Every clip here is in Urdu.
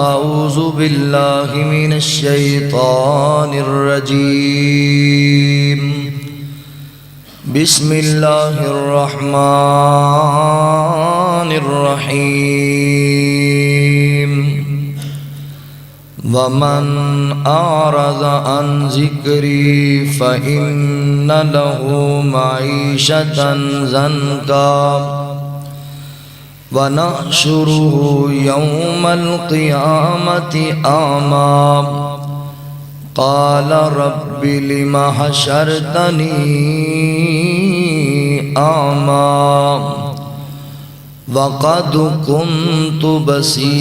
أعوذ بالله من الشيطان الرجيم بسم الله الرحمن الرحيم ومن أعرض عن ذكري فإن له معيشة ضنكا ونحشره يوم القيامة أعمى قال رب لم حشرتني أعمى وقد كنت بصيرا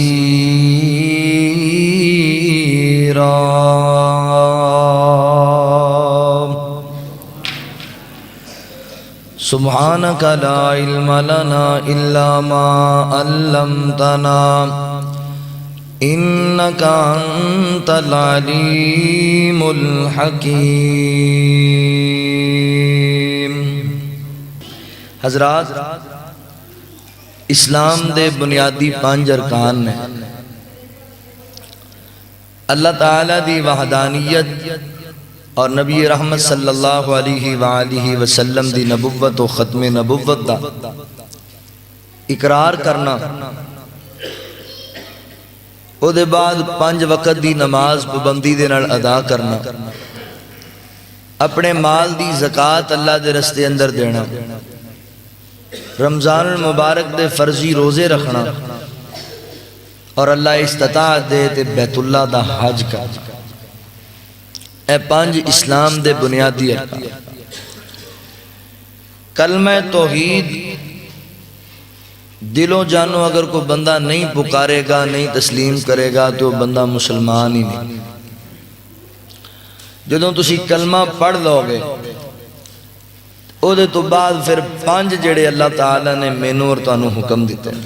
سبحانك لا علم لنا إلا ما علمتنا إنك أنت العليم الحكيم۔ حضرات، اسلام دے بنیادی 5 ارکان نے اللہ تعالیٰ دی وحدانیت اور نبی رحمت صلی اللہ علیہ وآلہ وسلم دی نبوت و ختم نبوت دا اقرار کرنا، او دے بعد 5 وقت دی نماز پابندی دے نال ادا کرنا، اپنے مال دی زکاة اللہ دے رستے اندر دینا، رمضان المبارک دے فرضی روزے رکھنا، اور اللہ استطاعت دے تے بیت اللہ دا حج کرنا۔ اے 5 اسلام دے بنیادی ارکان۔ کلمہ توحید دل و جانو اگر کوئی بندہ نہیں پکارے گا، نہیں تسلیم کرے گا تو وہ بندہ مسلمان ہی نہیں۔ جدوں تسی کلمہ پڑھ لو گے او دے تو بعد پھر 5 جڑے اللہ تعالیٰ نے مینوں اور تانوں حکم دیتے ہیں،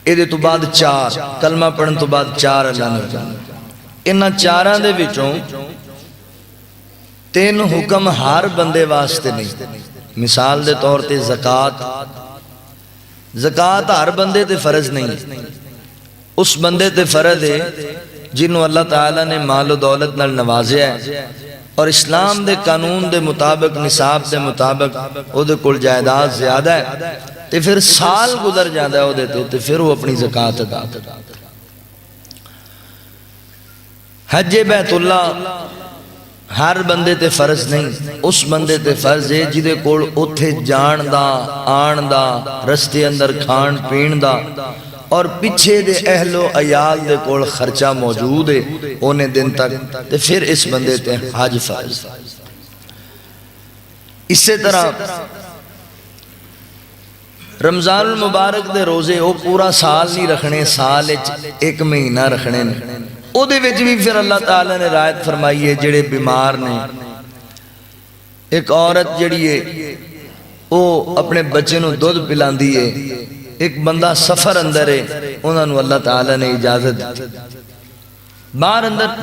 اے دے تو بعد 4 کلمہ پڑھن تو بعد 4 اللہ نے حکم دیتے ہیں۔ انہاں 4 دے وچوں 3 حکم ہر بندے واسطے نہیں۔ مثال دے طور تے زکاة ہر بندے تے فرض نہیں، اس بندے تے فرض ہے جنہوں اللہ تعالیٰ نے مال و دولت نال نوازیا ہے اور اسلام دے قانون دے مطابق، نصاب دے مطابق او دے کل جائیداد زیادہ ہے تے پھر سال گزر جاتا ہے او دے تے پھر وہ اپنی زکاة ادا کرتا ہے۔ حج بیت اللہ ہر بندے تے فرض نہیں، اس بندے تے فرض ہے جدے کول اتھے جان دا، آن دا، رستے اندر کھان پین دا اور پیچھے دے اہل و عیال دے کول خرچہ موجود ہے اونے دن تک، تے پھر اس بندے تے حج فرض۔ اسی طرح رمضان المبارک دے روزے وہ پورا سال نہیں رکھنے، سال 1 مہینہ رکھنے نے۔ او دے وچ بھی پھر اللہ تعالیٰ نے رعایت فرمائی ہے جڑے بیمار نے، ایک عورت جڑی ہے وہ اپنے بچے نو دودھ پلاندی ہے، ایک بندہ سفر اندر ہے انہاں نو اللہ تعالیٰ نے اجازت دی،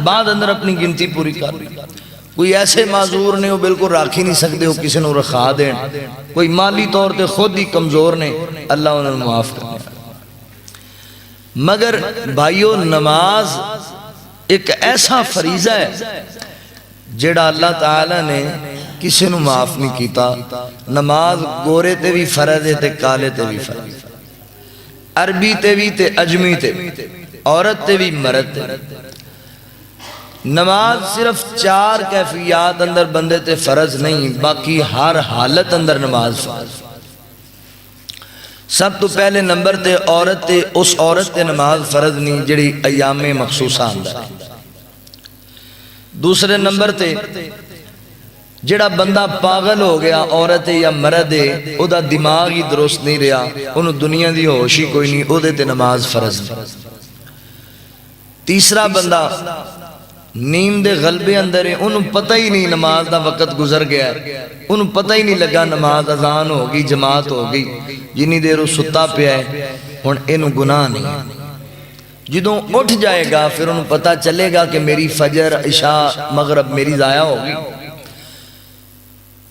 بعد اندر اپنی گنتی پوری کر لی۔ کوئی ایسے معذور نے وہ بالکل راکھی نہیں سکتے، وہ کسی نو رکھا دیں، کوئی مالی طور تے خود ہی کمزور نے، اللہ انہوں نے معاف کرنے۔ مگر بھائیو، نماز ایک ایسا فریضہ ہے جڑا اللہ تعالیٰ نے کسی نو معاف نہیں کیتا۔ نماز گورے تے بھی فرض ہے تے کالے تے بھی فرض ہے، عربی تے بھی تے عجمی تے بھی، عورت تے بھی مرد تے بھی۔ نماز صرف 4 کیفیات اندر بندے تے فرض نہیں، باقی ہر حالت اندر نماز فرض۔ سب تو پہلے نمبر تے عورت تے اس عورت تے نماز فرض نہیں جڑی ایام مخصوصہ اندر۔ دوسرے نمبر تے جڑا بندہ پاگل ہو گیا، عورت یا مرد ہے، او دا دماغ ہی درست نہیں رہا، انہوں دنیا دی ہوش ہی کوئی نہیں، او دے تے نماز فرض نہیں۔ تیسرا بندہ نیند دے غلبے اندر ہے، انہوں پتہ ہی نہیں نماز دا وقت گزر گیا ہے، انہوں پتہ ہی نہیں لگا نماز اذان ہوگی، جماعت ہوگی، جنہی دیر وہ ستا پہ ہے، انہوں گناہ نہیں۔ جدوں اٹھ جائے گا پھر انہوں پتہ چلے گا کہ میری فجر، عشاء، مغرب میری ضائع ہوگی،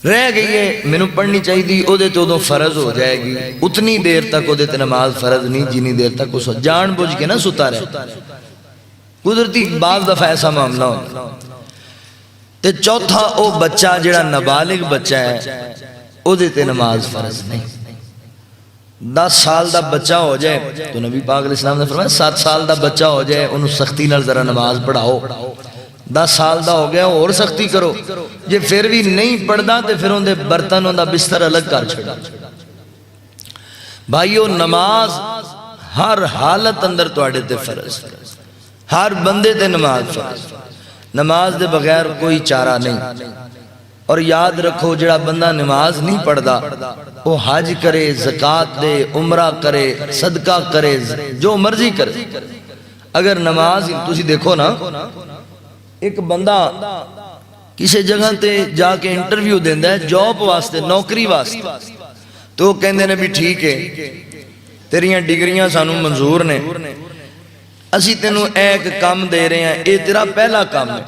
رہ گئی ہے مینوں پڑھنی چاہیے وہ تو فرض ہو جائے گی اتنی دیر تک وہ نماز فرض نہیں جنی دیر تک اس جان بوجھ کے نہ ستا رہے قدرتی بعض دفعہ ایسا معاملہ ہوتا تے چوتھا او بچہ جڑا نابالغ بچہ ہے وہ نماز فرض نہیں 10 سال دا بچہ ہو جائے تو نبی پاک علیہ السلام نے فرمایا 7 سال دا بچہ ہو جائے انہوں سختی نال ذرا نماز پڑھاؤ 10 سال دا ہو گیا اور سختی کرو جے پھر بھی نہیں پڑھدا تے پھر ان دے برتن ان دا بستر الگ کر چھڑا بھائیو نماز ہر حالت اندر تواڈے تے فرض ہر بندے تے نماز فرض نماز دے بغیر کوئی چارہ نہیں اور یاد رکھو جڑا بندہ نماز نہیں پڑھدا وہ حج کرے زکوٰۃ دے عمرہ کرے صدقہ کرے جو مرضی کرے اگر نماز تسی دیکھو نا ایک بندہ کسی جگہ تے جا کے انٹرویو دیندا ہے جاب واسطے نوکری واسطے تو کہندے نے بھی ٹھیک ہے تیریاں ڈگریاں سانو منظور نے اسی تینوں ایک کام دے رہے ہیں اے تیرا پہلا کام ہے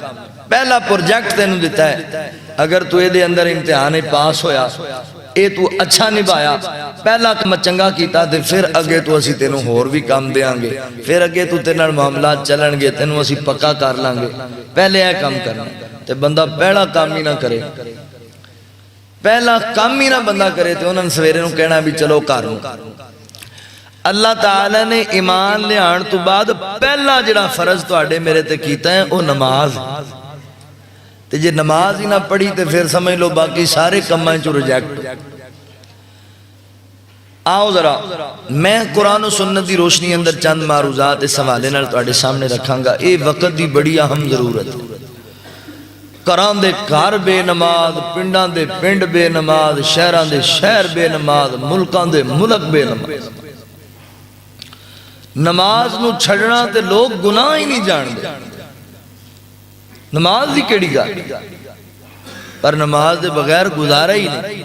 پہلا پروجیکٹ تینوں دیتا ہے اگر تو اے دے اندر امتحان پاس ہویا اے تو اچھا نبھایا پہلا کام چنگا کیتا تے پھر اگے تو اسی تینوں ہور بھی کام دیاں گے پھر اگے تو تینوں معاملات چلن گے تینوں اسی پکا کر لیں گے پہلے اے کام کرنا تے بندہ پہلا کام ہی نہ کرے پہلا کام ہی نہ بندہ کرے تے انہاں سویرے نوں کہنا بھی چلو کرو اللہ تعالی نے ایمان لے آن تو بعد پہلا جڑا فرض تو آڑے میرے تے کیتا ہے وہ نماز تے جے نماز ہی نہ پڑھی تے پھر سمجھ لو باقی سارے کمائیں چو ریجیکٹ آؤ ذرا میں قرآن و سنت دی روشنی اندر چند معروضات اس حوالے نال تو آڑے سامنے رکھاں گا اے وقت دی بڑی اہم ضرورت ہے کران دے کار بے نماز پنڈان دے پنڈ بے نماز شہران دے شہر بے نماز ملکان دے ملک بے نماز نماز نو چھڑنا تے لوگ گناہ ہی نہیں جان دے نماز دی کیڑی گا پر نماز دے بغیر گزارا ہی نہیں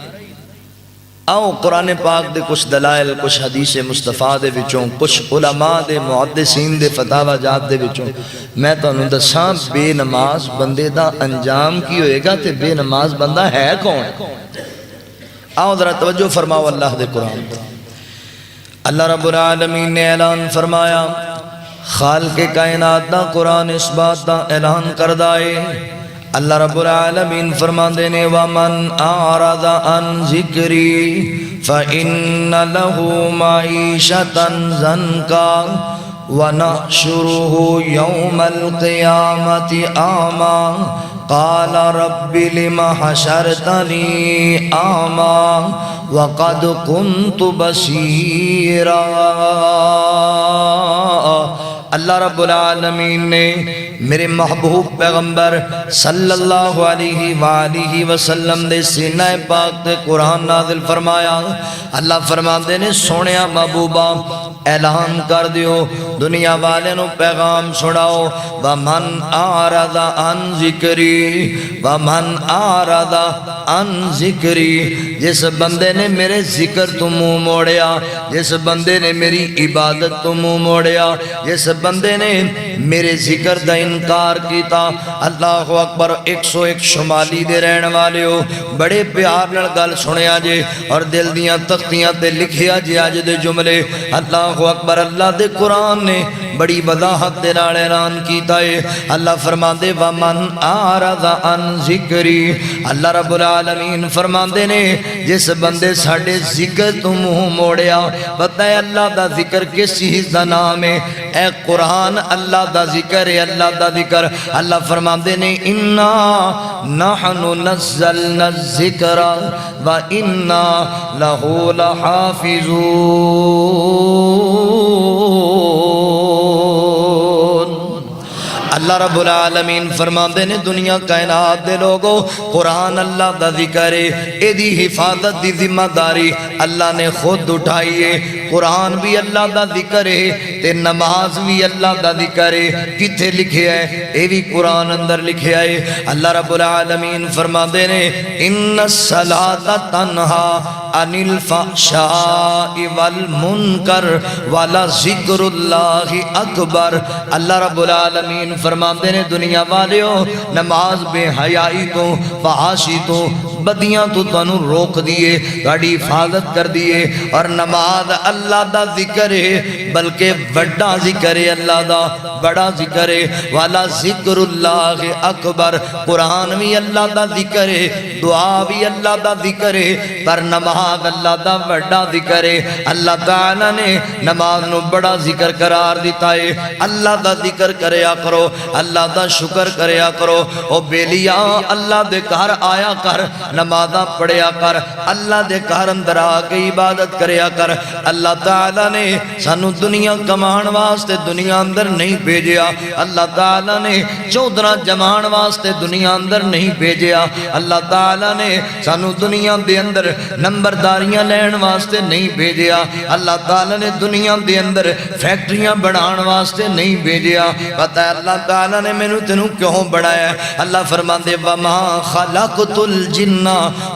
آؤ قرآن پاک دے کچھ دلائل کچھ حدیث مصطفیٰ دے وچوں کچھ علماء دے محدثین دے فتاوہ جات دے وچوں میں تو انہوں دساں بے نماز بندے دا انجام کی ہوئے گا تے بے نماز بندہ ہے کون آؤ ذرا توجہ فرماؤ اللہ دے قرآن اللہ رب العالمین نے اعلان فرمایا خالق کائنات دا قرآن اس بات دا اعلان کردائے اللہ رب العالمین فرمان دینے وَمَنْ أَعْرَضَ عَنْ ذِكْرِي فَإِنَّ لَهُ مَعِيشَةً ضَنْكًا وَنَحْشُرُهُ يَوْمَ الْقِيَامَةِ أَعْمَى قَالَ رَبِّ لِمَ حَشَرْتَنِي أَعْمَى وَقَدْ كُنْتُ بَصِيرًا اللہ رب العالمین نے میرے محبوب پیغمبر صلی اللہ علیہ وآلہ وسلم دے سینہ پاک دے قرآن نازل فرمایا اللہ فرماندے نے سونیا محبوبہ اعلان کر دیو دنیا والے نو پیغام سناؤ وَمَنْ أَعْرَضَ عَنْ ذِكْرِي وَمَنْ أَعْرَضَ عَنْ ذِكْرِي جس بندے نے میرے ذکر تو منہ موڑیا جس بندے نے میری عبادت تو منہ موڑیا جس بندے نے میرے ذکر دا انکار کیتا اللہ اکبر 101 شمالی دے رہن والے ہو بڑے پیار نال گل سنیا جے اور دل دیاں تختیاں تے لکھیا جے اج دے جملے اللہ اکبر اللہ دے قرآن نے بڑی وضاحت دے نال اعلان کیتا ہے اللہ فرماندے وَمَنْ أَعْرَضَ عَنْ ذِكْرِي اللہ رب العالمین فرماندے نے جس بندے ساڈے ذکر تو منہ موڑیا پتہ ہے اللہ دا ذکر کس چیز دا نام ہے اے قرآن اللہ دا ذکر ہے اللہ دا ذکر اللہ فرماندے نے اِنَّا نَحْنُ نَزَّلْنَا الذِّكْرَ وَإِنَّا لَهُ لَحَافِظُونَ اللہ رب العالمین فرماندے نے دنیا کائنات دے لوگوں قرآن اللہ دا ذکر ہے اے دی حفاظت دی ذمہ داری اللہ نے خود اٹھائی ہے قرآن بھی اللہ دا ذکر ہے تے نماز بھی اللہ دا ذکر ہے کتھے لکھے ہے اے بھی قرآن اندر لکھے ہے اللہ رب العالمین فرماندے نے ان الصلاۃ تنہا عن الفحشاء والمنکر ولذکر اللہ اکبر اللہ رب العالمین فرماندے نے دنیا والیوں نماز بے حیائی تو فحاشی تو بدیاں تو تانوں روک دیے، تہاڈی حفاظت کر دیے۔ اور نماز اللہ دا ذکر ہے، بلکہ بڑا ذکر ہے، اللہ دا بڑا ذکر ہے۔ والا ذکر اللہ اکبر، قرآن بھی اللہ دا ذکر ہے، دعا بھی اللہ دا ذکر ہے، پر نماز اللہ دا بڑا ذکر ہے۔ اللہ تعالیٰ نے نماز نو بڑا ذکر قرار دیتا ہے۔ اللہ دا ذکر کریا کرو، اللہ دا شکر کریا کرو۔ او بیلیا اللہ دے گھر آیا کر، نمازاں پڑھیا کر، اللہ دے گھر اندر آ کے عبادت کریا کر۔ اللہ تعالیٰ نے سانو دنیا کمان واسطے دنیا اندر نہیں بھیجیا، اللہ تعالیٰ نے چودرہ جمان واسطے دنیا اندر نہیں بھیجیا، اللہ تعالیٰ نے سانو دنیا دے اندر نمبرداریاں لین واسطے نہیں بھیجیا، اللہ تعالیٰ نے دنیا دے اندر فیکٹریاں بڑھان واسطے نہیں بھیجیا۔ پتہ ہے اللہ تعالیٰ نے مینوں تینوں کیوں بڑھایا ہے؟ اللہ فرماندے وما خلقت الجن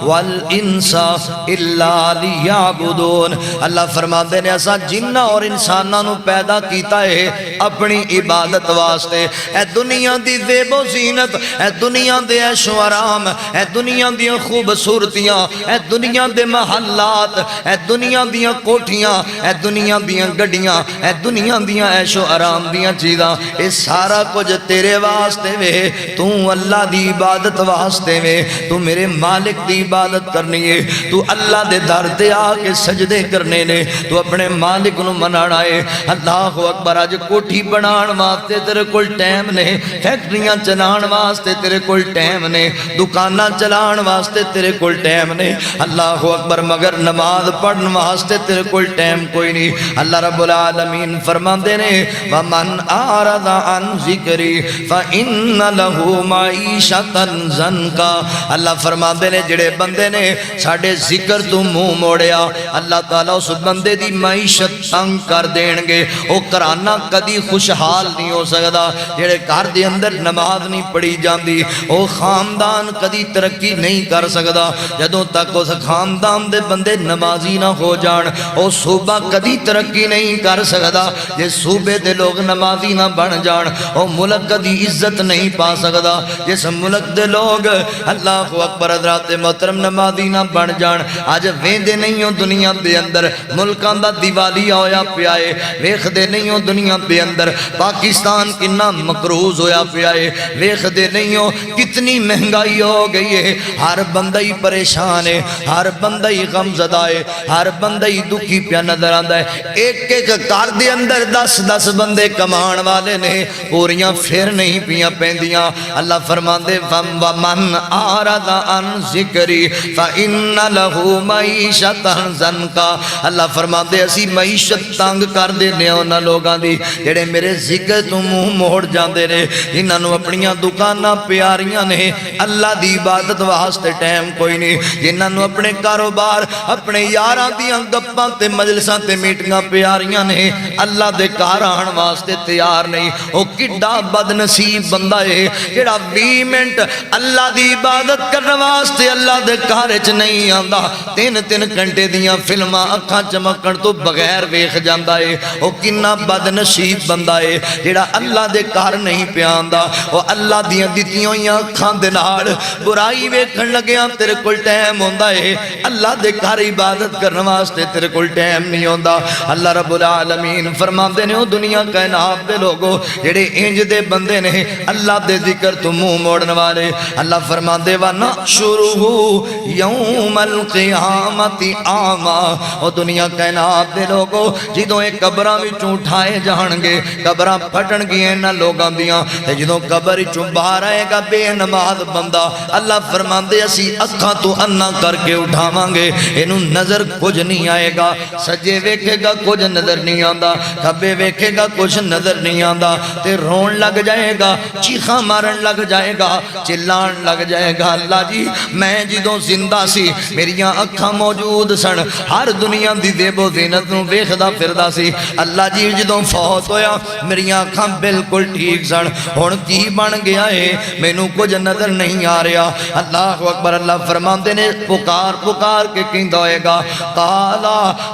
والانس الا لیعبدون، اللہ فرماندے نے اساں جنہ اور انساناں نو پیدا کیتا ہے اپنی عبادت واسطے۔ اے دنیا دی زیب و زینت، اے دنیا دے عیش و آرام، اے دنیا دی خوبصورتیاں، اے دنیا دے محلات، اے دنیا دیاں کوٹھیاں، اے دنیا دیاں گڈیاں، اے دنیا دیاں عیش و آرام دیاں چیزاں، اے سارا کچھ تیرے واسطے وے، تو اللہ دی عبادت واسطے وے، تو میرے مالک دی عبادت کرنی ہے، تو اللہ دے در تے آ کے سجدے کرنے نے، تو اپنے مالک نو منانا ہے۔ اللہ اکبر، اج کوٹھی بنان واسطے تیرے کول ٹائم نے، فیکٹریاں چلان واسطے تیرے کول ٹائم نے، دکاناں چلان واسطے تیرے کول ٹائم نے، اللہ اکبر، مگر نماز پڑھن واسطے تیرے کول ٹائم کوئی نہیں۔ اللہ رب العالمین فرماندے نے ومن اعرض عن ذکری فإن له معیشۃ ضنکا، اللہ فرماندے نے جڑے بندے نے ساڈے ذکر تو منہ موڑیا، اللہ تعالیٰ اس بندے دی معیشت تنگ کر دین گے۔ او کرانہ کدی خوشحال نہیں ہو سکدا جڑے گھر دے اندر نماز نہیں پڑھی جاندی، او خاندان کدی ترقی نہیں کر سکدا جدوں تک اس خاندان دے بندے نمازی نہ ہو جان۔ او صوبہ کدی ترقی نہیں کر سکدا جے صوبے دے لوگ نمازی نہ بن جان۔ او ملک کدی عزت نہیں پا سکدا جس ملک دے لوگ اللہ اکبر حضرات محترم نمازی نہ بن جان۔ اج ویندے نہیں ہو دنیا دے اندر ملکاں دا دیوالیہ ہویا پیا ہے، ویکھدے نہیں ہو دنیا دے اندر پاکستان کنا مقروض ہویا پیا ہے، ویکھدے نہیں ہو کتنی مہنگائی ہو گئی ہے، ہر بندہ ہی پریشان ہے، ہر بندہ ہی غم زدہ ہے، ہر بندہ ہی دکھی پیا نظر آندا ہے۔ ایک ایک گھر دے اندر 10 بندے کمان والے نے، پوریاں پھر نہیں پیاں پیندیاں۔ اللہ فرماندے ومن اعرض عن ذکری فإن له معیشۃ ضنکا، اللہ فرماندے اسی معیشت تنگ کر دینے انہاں لوگاں دی جڑے میرے ذکر تو منہ موڑ جاندے نے، انہاں نو اپنیاں دکاناں پیاریاں نے، اللہ دی عبادت واسطے ٹائم کوئی نہیں، جنہاں نو اپنے کاروبار اپنے یاراں دیاں گپاں تے مجلساں تے میٹنگاں پیاریاں نے، اللہ دے گھر آن واسطے تیار نہیں۔ او کڈا بد نصیب بندہ ہے جڑا 20 منٹ اللہ دی عبادت کرنے واسطے اللہ دے گھر وچ نہیں آندا، 3 گھنٹے دیاں فلماں اکھاں چمکن تو بغیر ویکھ جاندا ہے۔ او کنا بد نصیب بندہ ہے جڑا اللہ دے گھر نہیں پیا آندا۔ او اللہ دیاں دتیاں ہوئیاں اکھاں دے نال برائی ویکھن لگیاں تیرے کول ٹائم ہوندا ہے، اللہ دے گھر عبادت کرنے واسطے تیرے کول ٹائم نہیں ہوندا۔ اللہ رب العالمین فرماندے نے او دنیا کائنات دے لوگو جڑے انج دے بندے نے اللہ دے ذکر تو منہ موڑن والے، اللہ فرماندے وَنَحْشُرُهُ يَوْمَ الْقِيَامَةِ أَعْمَى، او دنیا کائنات دے لوگو جدوں ایک قبراں وچوں اٹھائے جان گے، قبراں پھٹن گئے انہاں لوگاں دیاں، تے جدوں قبر وچوں باہر آئے گا بے نماز بندہ، اللہ فرماندے اسی اکھاں تو انا کر کے اٹھاواں گے، اینوں نظر کچھ نہیں آئے گا، سجے ویکھے گا کچھ نظر نہیں آندا، کھبے ویکھے گا کچھ نظر نہیں آندا، تے رون لگ جائے گا، چیخاں مارن لگ جائے گا، چلان لگ جائے گا۔ اللہ جی میں جدوں زندہ سی میریاں اکھاں موجود سن، ہر دنیا دی زیب و زینت نوں ویکھدا پھردا سی، اللہ جی جدوں فوت ہویا میریاں اکھاں بالکل ٹھیک سن، ہن کی بن گیا ہے مینوں کچھ نظر نہیں آ رہا۔ اللہ اکبر، اللہ فرماندے نے پکار پکار کے کہندا ہوئے گا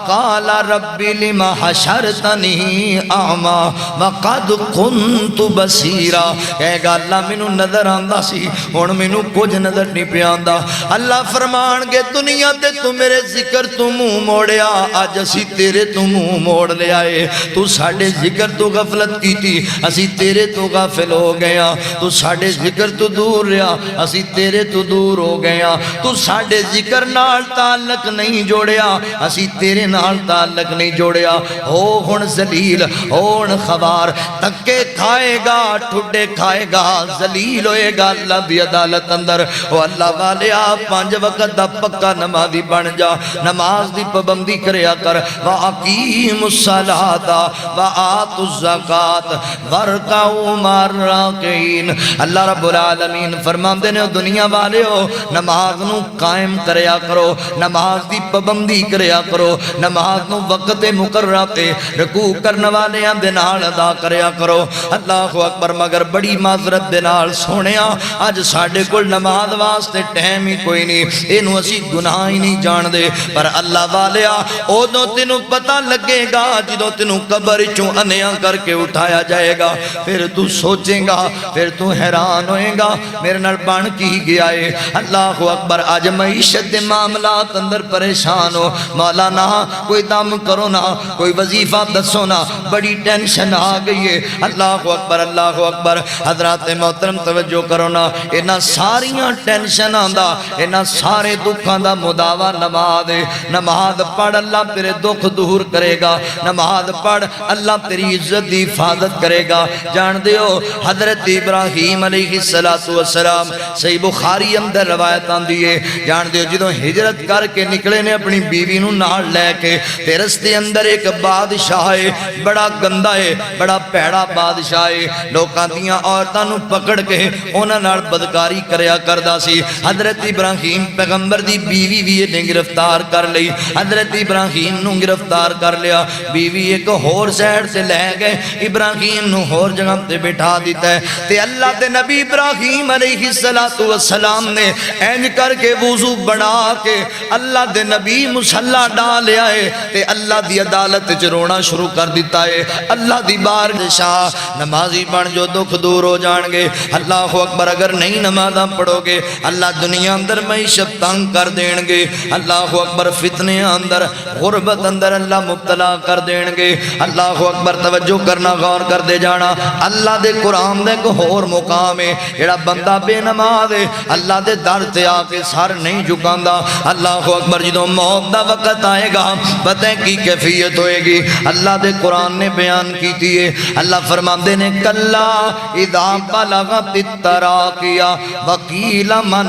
قال رب لم حشرتنی اعمی وقد كنت بصیرا، کہے گا اللہ مینوں نظر آندا سی ہن مینوں کچھ نظر نہیں پیا آندا اللہ فرمان گے دنیا تے تو میرے ذکر تو منہ موڑیا اج اسی تیرے تو منہ موڑ لیا ہے تو ساڈے ذکر تو غفلت کیتی اسی تیرے تو غافل ہو گیا تو ساڈے ذکر تو دور رہا اسی تیرے تو دور ہو گیا تو ساڈے ذکر نال تعلق نہیں جوڑیا اسی تیرے نال تعلق نہیں جوڑیا او ہن ذلیل او ہن خوار تکے کھائے گا ٹھڈے کھائے گا ذلیل ہوئے گا اللہ دی عدالت اندر او اللہ والے آپ 5 وقت دا پکا نمازی بن جا نماز دی پابندی کریا کر وَأَقِيمُوا الصَّلَاةَ وَآتُوا الزَّكَاةَ وَارْكَعُوا مَعَ الرَّاكِعِينَ اللہ رب العالمین فرماندے نے دنیا والے ہو نماز نو قائم کریا کرو نماز دی پابندی کریا کرو نماز نو وقت مقررہ تے رکوع کرنے والے دے نال ادا کریا کرو اللہ اکبر مگر بڑی معذرت دے نال سونیا اج ساڈے کول نماز واسطے ٹائم ہی کوئی نہیں اینو اسی گناہ ہی نہیں جان دے پر اللہ والیا اودوں تینوں پتہ لگے گا جدوں تینوں قبر چوں انیا کر کے اٹھایا جائے گا پھر تو سوچیں گا پھر تو حیران ہوئے گا میرے نال بن کی گیا ہے اللہ اکبر اج معیشت دے معاملات اندر پریشان ہو مولانا کوئی دم کرو نا کوئی وظیفہ دسو نا بڑی ٹینشن آ گئی ہے اللہ اکبر حضرات محترم توجہ کرو نا اینا ساریاں ٹینشن آندا اینا سارے دکھاں دا مداوا نماز ہے نماز پڑھ اللہ تیرے دکھ دور کرے گا نماز پڑھ اللہ تیری عزت دی حفاظت کرے گا جان دیو حضرت ابراہیم علیہ السلام صحیح بخاری اندر روایت آندی ہے جان دیو جدوں ہجرت کر کے نکلے نے اپنی بیوی نو نال لے کے تے رستے اندر ایک بادشاہ ہے بڑا گندا ہے بڑا پیڑا بادشاہ ہے لوکاں دیاں عورتاں نو پکڑ کے انہاں نال بدکاری کریا کردا سی حضرت ابراہیم پیغمبر دی بیوی بھی نے گرفتار کر لئی حضرت ابراہیم نو گرفتار کر لیا بیوی ایک ہور سائڈ سے لے گئے ابراہیم نو ہور جگہ تے بٹھا دیتا ہے تے اللہ تے نبی ابراہیم علیہ السلام نے اینج کر کے وضو بنا کے اللہ دے نبی مصلی ڈال آئے تے اللہ دی عدالت وچ رونا شروع کر دیتا ہے اللہ دی بارگاہ نمازی بن جو دکھ دور ہو جان گے اللہ اکبر اگر نہیں نمازاں پڑھو گے اللہ دنیا اندر معیشت تنگ کر دین گے اللہ اکبر فتنے اندر غربت اندر اللہ مبتلا کر دین گے اللہ اکبر توجہ کرنا غور کر دے جانا اللہ دے قرآن دے کو اور مقام ہے جڑا بندہ بے نماز ہے اللہ دے در تے آ کے سر نہیں جھکاندا اللہ اکبر جدوں موت دا وقت آئے گا پتہ کی کیفیت ہوئے گی اللہ دے قرآن نے بیان کیتی ہے اللہ فرماندے نے کلا اذا بلغت التراقیہ وقیل من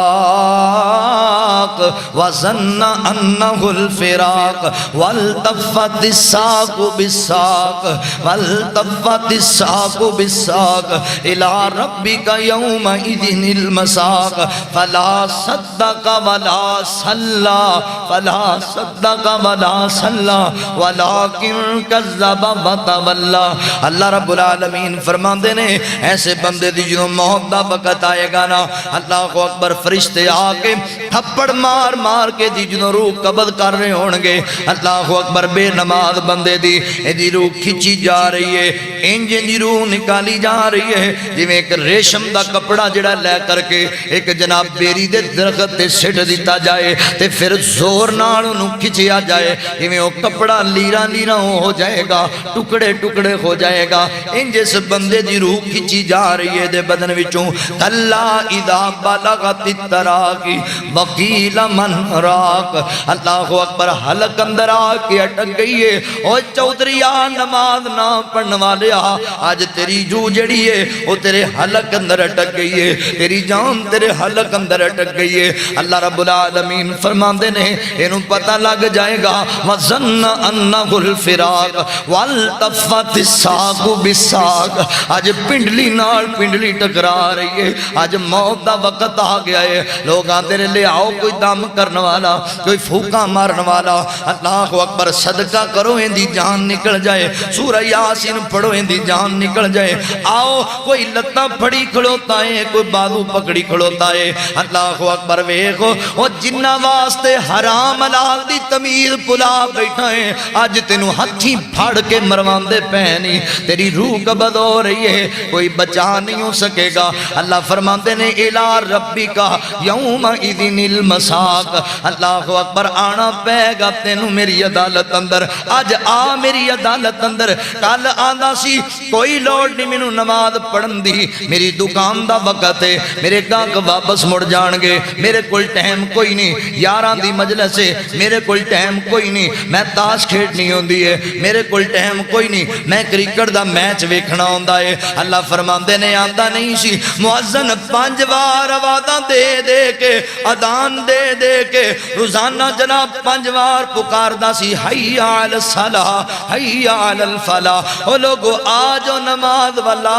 راق وظن انہ الفراق والتفت الساق بالساق والتفت الساق بالساق الى ربک یومئذ المساق فلا صدق ولا صلی فلا صدق ولا صلی ولکن کذب وتولی اللہ رب العالمین فرماندے نے ایسے بندے دی جنہوں موت دا وقت آئے گا نا اللہ اکبر فرشتے آ کے تھپڑ مار مار کے دی جنہوں روح قبض کر رہے ہونگے اللہ اکبر بے نماز بندے دی روح کھچی جا رہی ہے انجن دی روح نکالی جا رہی ہے جویں ایک ریشم دا کپڑا جڑا لے کر کے ایک جناب بیری دے درخت تے سٹ دیتا جائے تے پھر زور نال انہوں کھچیا جائے جویں وہ کپڑا لیرا لیرا ہو جائے گا ٹکڑے ٹکڑے ہو جائے گا ان جس بندے دی روح کھچی جا رہی ہے دے بدن وچوں کلا اذا بلغت التراقی وقیل من راق اللہ اکبر حلق اندر آ کے اٹک گئی ہے او چودھریا نماز نہ پڑھنے والے آج تیری جو جڑی ہے وہ تیرے حلق اندر اٹک گئی ہے تیری جان تیرے حلق اندر اٹک گئی ہے اللہ رب العالمین فرماندے نے انہوں پتہ لگ جائے گا وَظَنَّ أَنَّهُ الْفِرَاقُ وَالْتَفَّتِ السَّاقُ بِالسَّاقِ آج پنڈلی نال پنڈلی ٹکرا رہی ہے آج موت دا وقت آ گیا ہے لوگ آتے رہے لے آؤ کوئی دم کرنے والا کوئی پھوکا مارن والا اللہ اکبر صدقہ کرو اندی جان نکل جائے سورہ یاسین پڑھو اندی جان نکل جائے آؤ کوئی لتاں پھڑی کھڑوتا ہے کوئی بازو پکڑی کھڑوتا ہے اللہ اکبر ویکھو او جنہ واسطے حرام حلال دی تمیز بھلا بیٹھا ہے اج تینوں ہتھی پھاڑ کے مرواندے پہنی تیری روح قبض ہو رہی ہے کوئی بچا نہیں ہو سکے گا اللہ فرماتے نے الی ربک یومئذ المساق اللہ اکبر آنا پے گا تینوں میری عدالت اندر اج آ میری عدالت اندر کل آندا سی کوئی لوڑ نہیں مینوں نماز پڑھن دی میری دکان دا وقت ہے میرے گاہک واپس مڑ جان گے میرے کول ٹائم کوئی نہیں یاراں دی مجلس ہے میرے کول ٹائم کوئی نہیں میں تاش کھیڈنی ہوندی ہے میرے کول ٹائم کوئی نہیں میں کرکٹ دا میچ ویکھنا ہوندا ہے اللہ فرماندے نے آندا نہیں سی مؤذن 5 بار آوازاں دے دے کے اذان دے دے کے روزانہ جناب 5 بار پکاردا سی حی علی الصلاۃ حی علی الفلاح او لوگو آ جاؤ نماز والا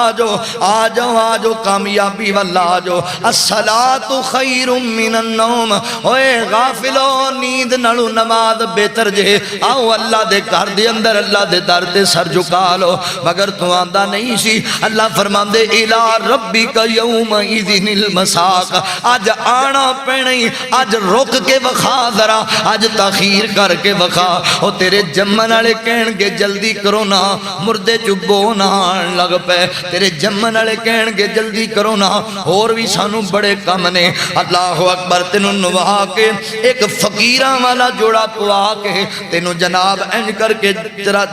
آ جاؤ کامیابی والا آ جاؤ الصلاۃ خیر من النوم اوے غافلو نیند نالو نماز بہتر جے آؤ اللہ دے گھر دے اندر اللہ دے در تے سر جھکا لو مگر تو آندا نہیں سی اللہ فرماندے الی ربک یومئذ المساق اج آنا پینی اج رک کے وکھا ذرا اج تاخیر کر کے وکھا او تیرے جمن والے کہن گے جلدی کرو نا مردے چبو نہ لگ پے تیرے جمن والے کہن گے جلدی کرو نا اور بھی سانو بڑے کم نے اللہ اکبر تینوں نوا کے ایک فقیراں والا جوڑا پوا کے تینوں جناب انج کر کے تیرا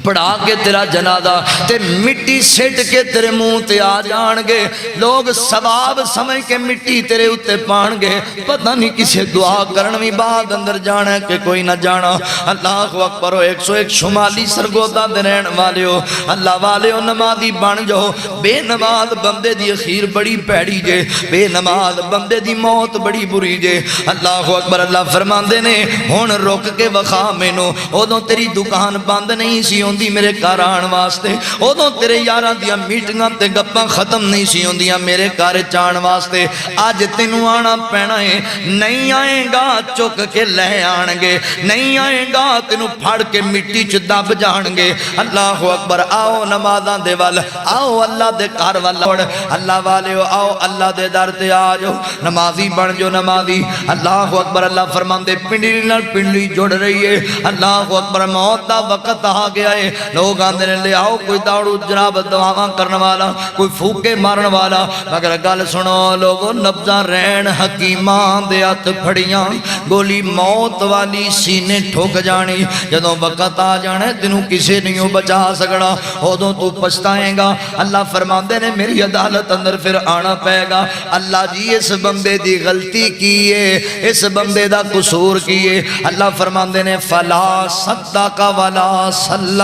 پڑھا کے تیرا جنازہ تے مٹی سٹ کے تیرے منہ تے آ جان گے لوگ ثواب سمجھ کے مٹی تیرے اتے پان گے پتہ نہیں کسے دعا کرن بھی بعد اندر جانا ہے کہ کوئی نہ جانا اللہ اکبر 101 شمالی سرگودا دے رہن والے ہو اللہ والے ہو نمازی بن جاؤ بے نماز بندے دی اخیر بڑی پیڑی جے بے نماز بندے دی موت بڑی بری جے اللہ اکبر اللہ فرماندے نے ہن رک کے وکھا مینوں اودوں تیری دکان بند نہیں سی ہوندی میرے گھر آن واسطے اودوں تیرے یاراں دیاں میٹنگاں تے گپاں ختم نہیں سی ہوندیاں میرے گھر چان واسطے اج تینوں آنا پینا ہے نہیں آئے گا چک کے لے آن گے نہیں آئے گا تینوں پھڑ کے مٹی چ دب جان گے اللہ اکبر آؤ نمازاں دے ول آؤ اللہ دے گھر ول اللہ والے آؤ اللہ دے در تے آ جاؤ نمازی بن جو نمازی اللہ اکبر اللہ فرماندے پنڈلی نال پنڈلی جڑ رہی ہے اللہ اکبر موت دا وقت آ گیا ہے لوگ آندے نے لے آؤ کوئی داڑو جناب دعاواں کرنے والا کوئی پھوکے مارن والا مگر گل سنو لوگوں نبضاں رہن حکیماں دے ہتھ پھڑیاں گولی موت والی سینے ٹھوک جانی جدوں وقت آ جانا تینوں کسے نہیں بچا سکنا اودوں تو پچھتائیں گا اللہ فرماندے نے میری عدالت اندر پھر آنا پے گا اللہ جی اس بندے دی غلطی کی ہے اس بندے دا قصور کی ہے اللہ فرماندے نے فلا صدق ولا صلی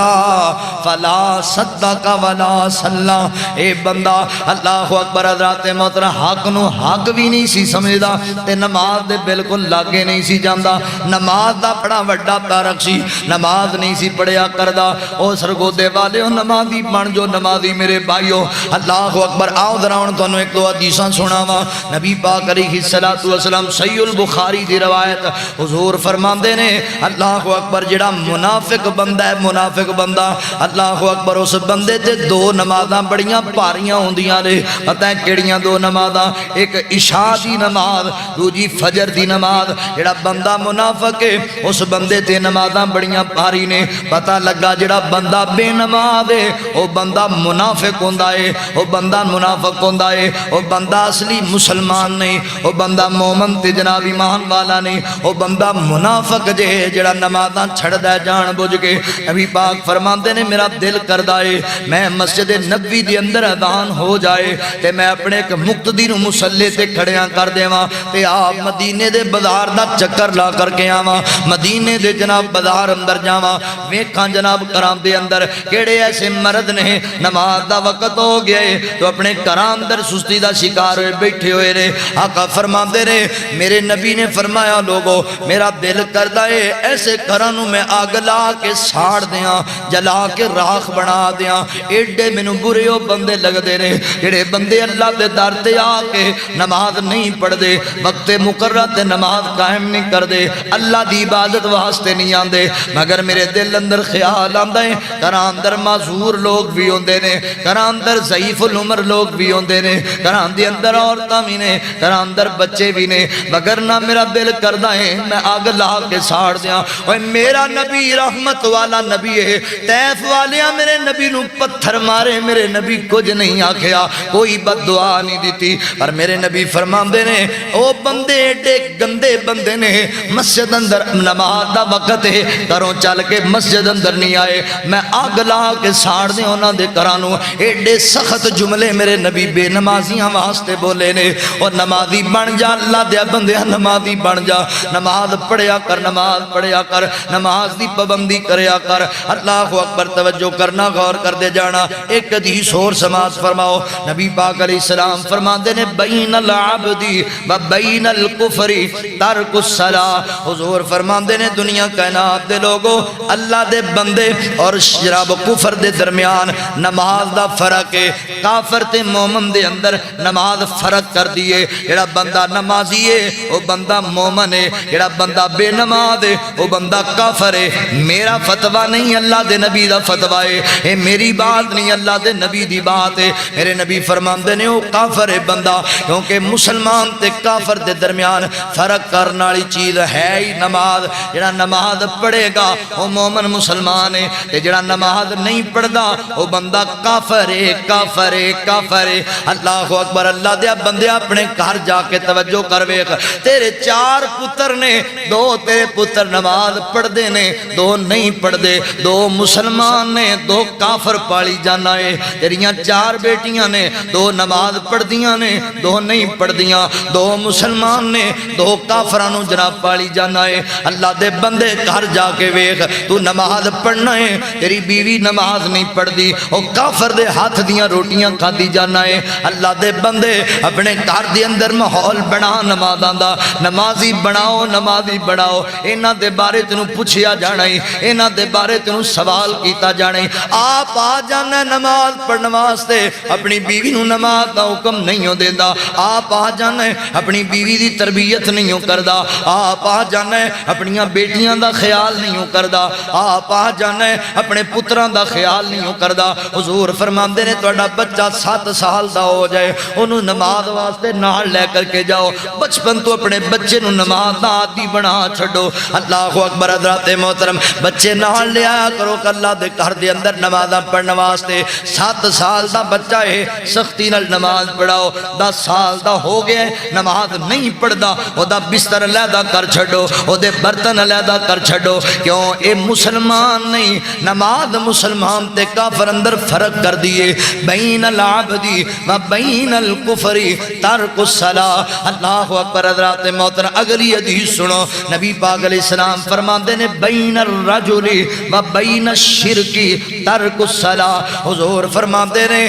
فلا صدق ولا صلی اے بندہ اللہ اکبر حضرات محترم حق نو حق بھی نہیں سی سمجھدا تے نماز دے بالکل لاگے نہیں سی جاندا نماز دا بڑا وڈا تارک سی نماز نہیں سی پڑھیا کردا او سرگودے والے نمازی بن جو نمازی میرے بھائیو اللہ اکبر آؤ ذرا ہن تانوں ایک دو حدیثاں سناواں نبی پاک علیہ الصلوۃ والسلام صحیح البخاری دی روایت حضور فرماندے نے اللہ اکبر جڑا منافق بندہ ہے منافق بندہ اللہ اکبر اس بندے تے دو نمازاں بڑیاں پاریاں ہوندیاں نے پتہ ہے کیڑیاں دو نمازاں ایک عشاء دی نماز دوجی فجر دی نماز جڑا بندہ منافق ہے اس بندے تے نمازاں بڑیاں پاری نے پتہ لگا جڑا بندہ بے نماز ہے او بندہ منافق ہوندا ہے او بندہ منافق ہوندا ہے او بندہ اصلی مسلمان نہیں او بندہ مومن تے جناب ایمان والا نہیں او بندہ منافق جے جڑا نمازاں چھڑدا ہے جان بوجھ کے نبی پاک فرماندے نے میرا دل کردا ہے میں مسجد نبوی دے اندر اذان ہو جائے تے میں اپنے ایک مقتدی نو مصلی تے کھڑیاں کر دیواں تے آپ مدینے دے بازار دا چکر لا کر کے آواں مدینے دے جناب بازار اندر جاواں ویکھاں جناب گھراں دے اندر کیڑے ایسے مرد نے نماز دا وقت ہو گیا ہے تو اپنے گھراں اندر سستی دا شکار ہوئے بیٹھے ہوئے نے آقا فرماندے نے میرے نبی نے فرمایا لوگو میرا دل کردا ہے ایسے گھراں نو میں آگ لا کے ساڑ دیاں جلا کے راکھ بنا دیاں۔ ایڈے مینوں برے او بندے لگدے نے جڑے بندے اللہ دے در تے آ کے نماز نہیں پڑھ دے، وقت مقررہ تے نماز قائم نہیں کر دے، اللہ دی عبادت واسطے نہیں آندے، مگر میرے دل اندر خیال آندا ہے گھراں اندر معذور لوگ بھی ہوندے نے، گھراں اندر ضعیف العمر لوگ بھی ہوندے نے، گھراں دے اندر عورتاں بھی نے، گھراں اندر بچے بھی نے، مگر نہ میرا دل کردا ہے میں اگ لا کے ساڑ دیاں۔ اوے میرا نبی رحمت والا نبی ہے، طیف والیاں میرے نبی نو پتھر مارے، میرے نبی کچھ نہیں آکھیا، کوئی بد دعا نہیں دیتی، پر میرے نبی فرماندے نے او بندے ایڈے گندے بندے نے، مسجد اندر نماز دا وقت ہے گھروں چل کے مسجد اندر نہیں آئے، میں آگ لا کے ساڑ دے انہاں دے گھراں نو۔ ایڈے سخت جملے میرے نبی بے نمازیاں واسطے بولے نے، اور نمازی بن جا اللہ دے بندیاں، نمازی بن جا، نماز پڑھیا کر، نماز پڑھیا کر، نماز دی پابندی کریا کر۔ اللہ اکبر، توجہ کرنا، غور کر دے جانا۔ ایک حدیث اور سماعت فرماؤ، نبی پاک علیہ السلام فرماندے نے بین العبد و بین الکفر ترک الصلاۃ۔ حضور فرماندے نے دنیا کائنات دے لوگوں، اللہ دے بندے اور شراب کفر دے درمیان نماز دا فرق ہے، کافر تے مومن دے اندر نماز فرق کر دیے۔ جڑا بندہ نمازی ہے وہ بندہ مومن ہے، جڑا بندہ بے نماز ہے وہ بندہ کافر ہے۔ میرا فتویٰ نہیں، اللہ دے نبی دا فتویٰ ہے، اے میری بات نہیں، اللہ دے نبی دی بات ہے۔ میرے نبی فرماندے نے وہ کافر ہے بندہ، کیونکہ مسلمان تے کافر دے درمیان فرق کرنے والی چیز ہے ہی نماز۔ جڑا نماز پڑھے گا وہ مومن مسلمان ہے، تے جڑا نماز نہیں پڑھدا وہ بندہ کافر ہے، کافر ہے، کافر ہے۔ اللہ اکبر، اللہ دے بندے اپنے گھر جا کے توجہ کر ویکھ، تیرے 4 پتر نے، 2 تیرے پتر نماز پڑھ دے نے، 2 نہیں پڑھ دے، 2 مسلمان نے، 2 کافر پالی جانا ہے۔ تیریاں 4 بیٹیاں نے، 2 نماز پڑھ دیاں نے، 2 نہیں پڑھ دیاں، 2 مسلمان نے، 2 کافرانوں جناب پالی جانا ہے۔ اللہ دے بندے گھر جا کے ویکھ، تو نماز پڑھنا ہے، تیری بیوی نماز نہیں پڑھ دی، او کافر دے ہاتھ دیاں روٹیاں کھادی جانا ہے۔ اللہ دے بندے اپنے گھر دے اندر ماحول بنا نمازاں دا، نمازی بناؤ، نمازی بناؤ۔ انہاں دے بارے تینوں پوچھیا جانا ہے، انہاں دے بارے تینوں سوال کیتا جانا ہے۔ آپ آ جانا نماز پڑھنے واسطے، اپنی بیوی نو نماز دا حکم نہیں ہو دیندا، آپ آ جانا اپنی بیوی دی تربیت نہیں ہو کردا، آپ آ جانا اپنیاں بیٹیاں دا خیال نہیں ہو کردا، آپ آ جانا اپنے پتراں دا خیال نہیں ہو کردا۔ حضور فرماندے نے تہاڈا بچہ 7 سال دا ہو جائے انہوں نماز واسطے نال لے کر کے جاؤ، بچپن تو اپنے بچے نو نماز دا عادی بنا چھڈو۔ اللہ اکبر، حضرات محترم، بچے نال لے آیا کرو کہ اللہ دے گھر دے اندر نمازاں پڑھنے واسطے۔ 7 سال دا بچہ ہے، سختی نال نماز پڑھاؤ۔ 10 سال دا ہو گیا نماز نہیں پڑھدا، او دا بستر علیحدہ کر چھڈو، او دے برتن علیحدہ کر چھڈو، کیوں اے مسلمان نہیں۔ نماز مسلمان تے کافر اندر فرق کر دیے، بین العبد و بین الکفر ترک الصلاۃ۔ اللہ اکبر، حضرات محترم، اگلی حدیث سنو، نبی پاک علیہ السلام فرماندے نے بین الرجل و بین الشرک ترک الصلاۃ۔ حضور فرماندے نے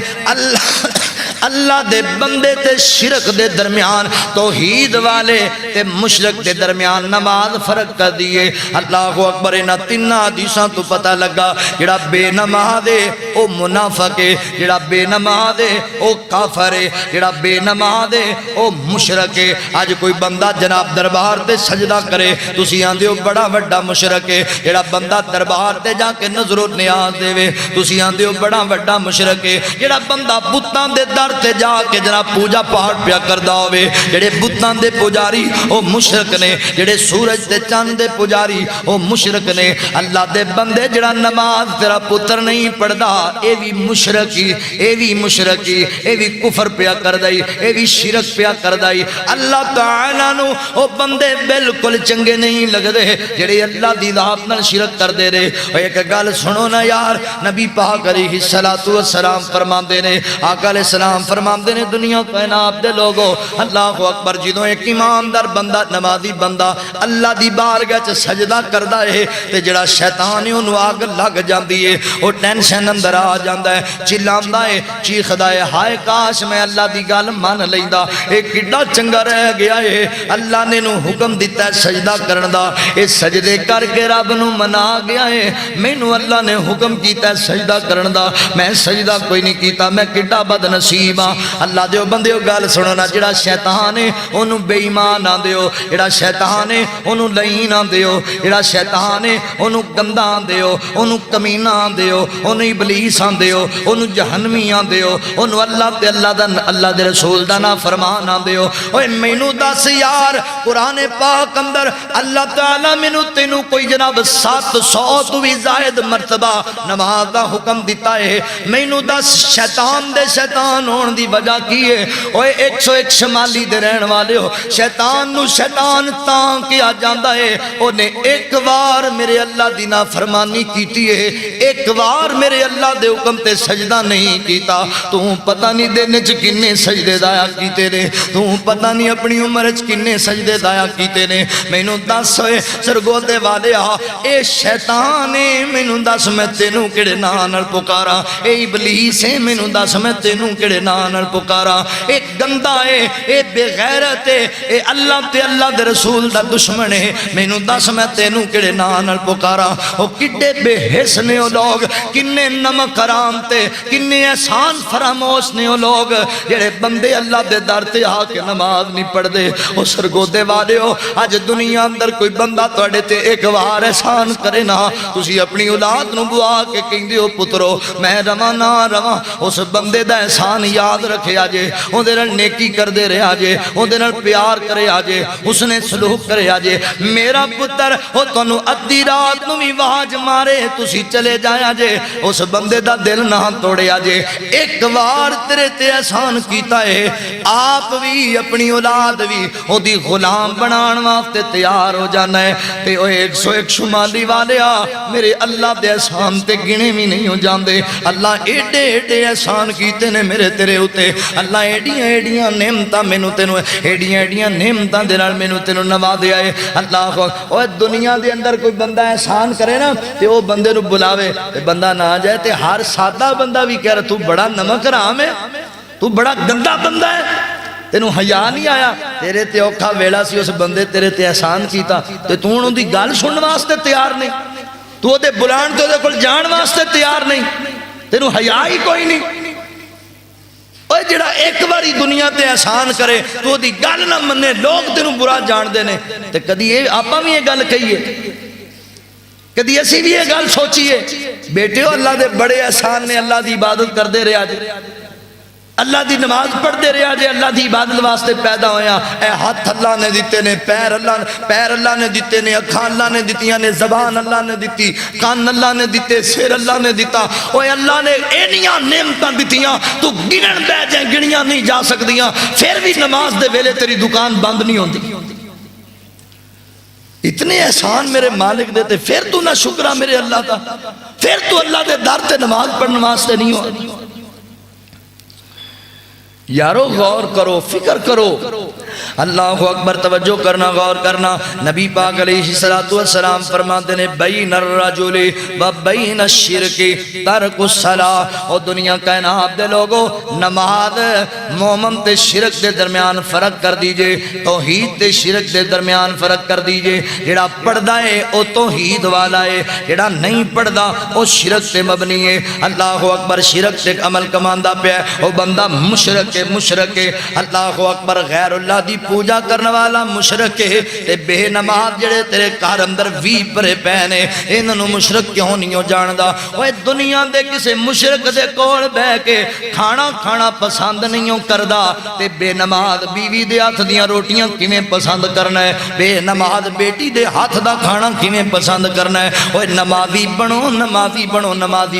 اللہ دے بندے تے شرک دے درمیان، توحید والے تے مشرک دے درمیان نماز فرق کر دیئے۔ اللہ اکبر، انہاں 3 حدیثاں تو پتہ لگا جڑا بے نماز ہے او منافق ہے، جڑا بے نماز ہے او کافر ہے، جڑا بے نماز ہے او مشرک ہے۔ آج کوئی بندہ جناب دربار تے سجدہ کرے، تسی آندے ہو بڑا وڈا مشرک ہے۔ جڑا بندہ دربار تے جا کے نظر و نیاز دے، تسی آندے ہو بڑا وڈا مشرک ہے۔ جڑا بندہ بتاں دے در تے جا کے جناب پوجا پاٹ پیا کردا ہوئے، جڑے بتاں دے پجاری او مشرک نے، جڑے سورج تے چاند دے پجاری او مشرک نے۔ اللہ دے بندے جڑا نماز تیرا پتر نہیں پڑھدا، اے بھی مشرکی، اے بھی مشرکی، اے بھی کفر پیا کردائی، اے بھی شرک پیا کردائی۔ اللہ تعالیٰ نو او بندے بالکل چنگے نہیں لگدے جڑے اللہ دی ذات نال شرک کر دے رہے۔ ایک گل سنو نا یار، نبی پاک علیہ الصلوۃ والسلام فرماندے نے، آقا علیہ السلام السلام فرماندے نے دنیا کائنات دے لوگو اللہ اکبر جدوں ایک ایماندار بندہ نمازی بندہ اللہ دی بارگاہ چ سجدہ کردا ہے تے جڑا شیطان ہے اونوں آگ لگ جاندی ہے او ٹینشن اندر آ جاندا ہے چلاندا ہے چیخدا ہے ہائے کاش میں اللہ دی گل مان لیندا اے کڈا چنگا رہ گیا ہے اللہ نے نو حکم دیتا ہے سجدہ کرن دا اے سجدے کر کے رب نو منا گیا ہے مینوں اللہ نے حکم کیتا ہے سجدہ کرن دا میں سجدہ کوئی نہیں کیتا میں کڈا بد نصیب ہاں اللہ دیو بندیو گل سنو نا جڑا شیطان ہے اونوں بے ایمان آندیو جڑا شیطان ہے اونوں لعین آندیو جڑا شیطان ہے اونوں گندا آندیو اونوں کمینہ آندیو اونوں ابلیس آندیو اونوں جہنمی آندیو اونوں اللہ دے رسول دا نافرمان آندیو اوے مینوں دس یار قرآن پاک اندر اللہ تعالی مینوں تینوں کوئی جناب 700 تو بھی زائد مرتبہ نماز دا حکم دیتا ہے مینوں دس شیطان دے شیطان ہون دی وجہ کی ہے اوے 101 شمالی دے رہن والے ہو شیطان نو شیطان تاں کیا جاندا ہے اونے ایک بار میرے اللہ دی نافرمانی کیتی ہے ایک بار میرے اللہ دے حکم تے سجدہ نہیں کیتا تو پتہ نہیں دن وچ کنے سجدے دایا کیتے نے تو پتہ نہیں اپنی عمر وچ کنے سجدے دایا کیتے نے مینوں دس ہوئے سرگودے والے آ اے شیطان ہے مینوں دس میں تینوں کیڑے ناں نال پکارا اے ابلیس ہے مینوں دس میں تینوں کیڑے ناں نال پکارا اے گندا ہے اے بے غیرت ہے اے اللہ تے اللہ دے رسول دا دشمن ہے مینوں دس میں تینوں کیڑے ناں نال پکارا او کڈے بے حس نے او لوگ کنے نمک حرام تے کنے احسان فراموش نے او لوگ جڑے بندے اللہ دے در تے آ کے نماز نہیں پڑھ دے او سرگودے والے ہو اج دنیا اندر کوئی بندہ تواڈے تے ایک وار احسان کرے نا تسی اپنی اولاد نو بوا کے کہندے ہو پترو میں رواں نہ رواں اس بندے دا احسان یاد رکھیا جے اودے نال نیکی کردے رہیا جے اودے نال پیار کریا جے اس نے سلوک کریا جے میرا پتر او تانوں ادھی رات نو وی آواز مارے تسی چلے جایا جے اس بندے دا دل نہ توڑیا جے ایک بار تیرے تے احسان کیتا ہے آپ بھی اپنی اولاد بھی او دی غلام بنان واسطے تیار ہو جانا ہے تے او 101 شمالی والے آ میرے اللہ دے احسان تے گنے بھی نہیں ہو جاندے اللہ ایڈے ایڈے احسان کیتے نے میرے تیرے اوتے اللہ ایڈیاں ایڈیاں نعمتاں مینوں تینوں ایڈیاں ایڈیاں نعمتاں دے نال مینوں تینوں نوازیا ہے اللہ او دنیا دے اندر کوئی بندہ احسان کرے نا تے او بندے نو بلاوے تے بندہ نہ جائے تے ہر سادہ بندہ بھی کہہ رہا تو بڑا نمک حرام ہے تو بڑا گندا بندہ ہے تینوں حیا نہیں آیا تیرے تے اوکھا ویلا سی اس بندے تیرے تے احسان کیتا تے تو ہن اودی گل سنن واسطے تیار نہیں تو اودے بلان تے اودے کول جان واسطے تیار نہیں تینوں حیا ہی کوئی نہیں اوے جڑا ایک باری دنیا تے احسان کرے تو اودی گل نہ مننے لوگ تینوں برا جان دے نے تے کدی اے آپا بھی یہ گل کہیے کدی اسی بھی یہ گل سوچیے بیٹے ہو اللہ دے بڑے احسان نے اللہ دی عبادت کردے رہیا جے اللہ دی نماز پڑھ دے رہا جے اللہ دی عبادت واسطے پیدا ہویا اے ہاتھ اللہ نے دیتے نے پیر اللہ نے دیتے نے اکھاں اللہ نے دیتیاں نے زبان اللہ نے دیتی کان اللہ نے دیتے سر اللہ نے دیتا اوے اللہ نے اینیاں نعمتاں دیتیاں تو گنن بہ جائیں گنیاں نہیں جا سکدیاں پھر بھی نماز دے ویلے تیری دکان بند نہیں ہوندی اتنے احسان میرے مالک دیتے پھر تو نہ شکرہ میرے اللہ کا پھر تو اللہ دے در تے نماز پڑھنے واسطے نہیں ہو یارو غور کرو فکر کرو اللہ اکبر توجہ کرنا غور کرنا نبی پاک علیہ السلام فرماتے ہیں بین الرجل و بین الشرک ترک الصلاۃ اور دنیا کائنات دے لوگوں نماز مومن تے شرک دے درمیان فرق کر دیجئے توحید تے شرک دے درمیان فرق کر دیجئے جڑا پڑھدا ہے او توحید والا ہے جڑا نہیں پڑھدا او شرک تے مبنی ہے اللہ اکبر شرک تے عمل کماندا پیا او بندہ مشرک ہے اللہ اکبر غیر اللہ دی پوجا کرنے والا مشرک ہے تے بے نماز جڑے تیرے گھر اندر وی پرے پینے انہوں مشرک کیوں نہیں ہو جاندا اوے دنیا دے کسے مشرک دے کول بہ کے کھانا پسند نہیں ہو کردا تے بے نماز بیوی دے ہاتھ دیاں روٹیاں کیویں پسند کرنا ہے بے نماز بیٹی دے ہاتھ دا کھانا کیویں پسند کرنا ہے اوے نمازی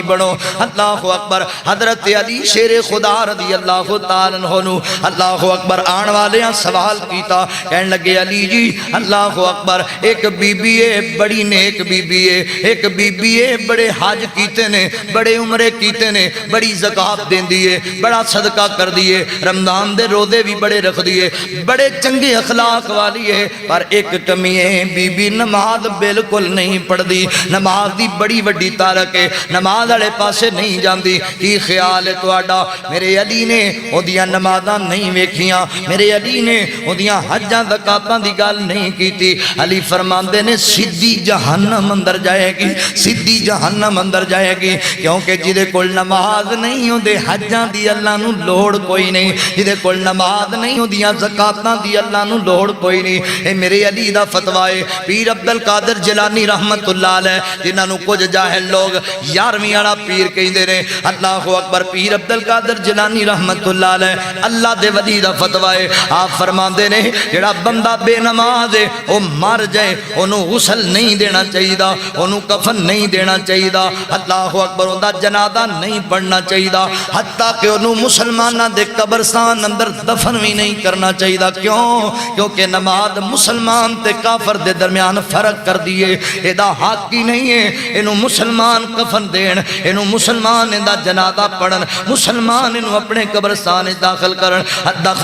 بنو اللہ اکبر حضرت علی شیر خدا رضی اللہ تعالی عنہ اللہ اکبر آن والے سوال سوال کیتا، کہنے لگے علی جی اللہ اکبر، ایک بی بی ہے بڑی نیک بی بی ہے، ایک بی بی ہے بڑے حج کیتے نے، بڑے عمرے کیتے نے، بڑی زکات دین دیئے، بڑا صدقہ کر دیئے، رمضان دے روزے بھی بڑے رکھ دیئے، بڑے چنگے اخلاق والی ہے، پر ایک کمی ہے، بی بی نماز بالکل نہیں پڑھ دی، نماز دی بڑی وڈی تارک ہے، نماز والے پاسے نہیں جاندی۔ کی خیال ہے تہاڈا؟ میرے علی نے اودیاں نمازاں نہیں ویکھیاں، میرے علی نے اودیاں حجاں زکاتاں دی گل نہیں کیتی۔ علی فرماندے نے سیدھی جہنم اندر جائے گی، سیدھی جہنم اندر جائے گی، کیونکہ جدے کول نماز نہیں ہوندے حجاں دی اللہ نو لوڑ کوئی نہیں، جدے کول نماز نہیں ہوندیاں زکاتاں دی اللہ نو لوڑ کوئی نہیں۔ اے میرے علی دا فتویٰ ہے۔ پیر عبد القادر جیلانی رحمت اللہ علیہ، جنہاں نو کچھ جاہل لوگ 11ویں والا پیر کہندے نے، اللہ اکبر، پیر عبد القادر جیلانی رحمت اللہ علیہ اللہ دے ولی دا فتویٰ ہے۔ آپ فرماندے نے جڑا بندہ بے نماز ہے وہ مر جائے انہوں غسل نہیں دینا چاہیے، انہوں کفن نہیں دینا چاہیے، اللہ اکبر، انہوں جنازہ نہیں پڑھنا چاہیے، حتیٰ کہ انہوں مسلمانہ دے قبرستان اندر دفن بھی نہیں کرنا چاہیے۔ کیوں؟ کیونکہ نماز مسلمان تے کافر دے درمیان فرق کر دیئے، ایدہ حق ہی نہیں ہے انہوں مسلمان کفن دین، انہوں مسلمان اندہ جنازہ پڑھن، مسلمان انہوں اپنے قبرستان داخل کرن،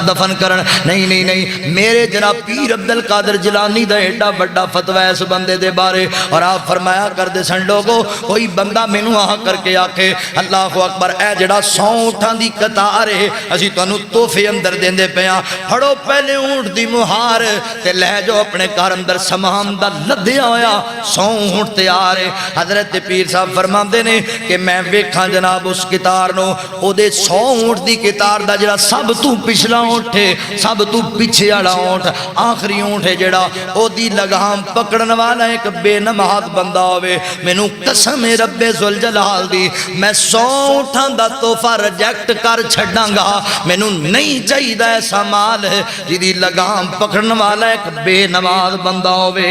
دفن کرن، نہیں نہیں نہیں۔ میرے جناب پیر عبد القادر جیلانی دا ایڈا بڑا فتویٰ اس بندے دے بارے، اور آپ فرمایا کر دے سن لوگو، کوئی بندہ مینوں آ کر کے آکھے اللہ اکبر اے جڑا 100 اونٹاں دی قطار ہے اسی تانوں تحفے اندر دیندے پیاں، پھڑو پہلے اونٹ دی مہار تے لے جو اپنے گھر اندر سامان دا لدیا ہویا 100 اونٹ تیار ہے۔ حضرت پیر صاحب فرماندے نے کہ میں ویکھاں جناب اس قطار نو، او دے 100 اونٹ دی قطار دا جڑا سب تو پچھلا اونٹ ہے، سب تو پیچھے والا اونٹ، آخری اونٹ ہے جڑا او دی لگام پکڑن والا ایک بے نماز بندہ ہوئے، مینوں قسم رب ذوالجلال دی میں 100 اونٹاں دا تحفہ ریجیکٹ کر چھڈاں گا، مینوں نہیں چاہیے ایسا مال جدی لگام پکڑن والا ایک بے نماز بندہ ہوئے۔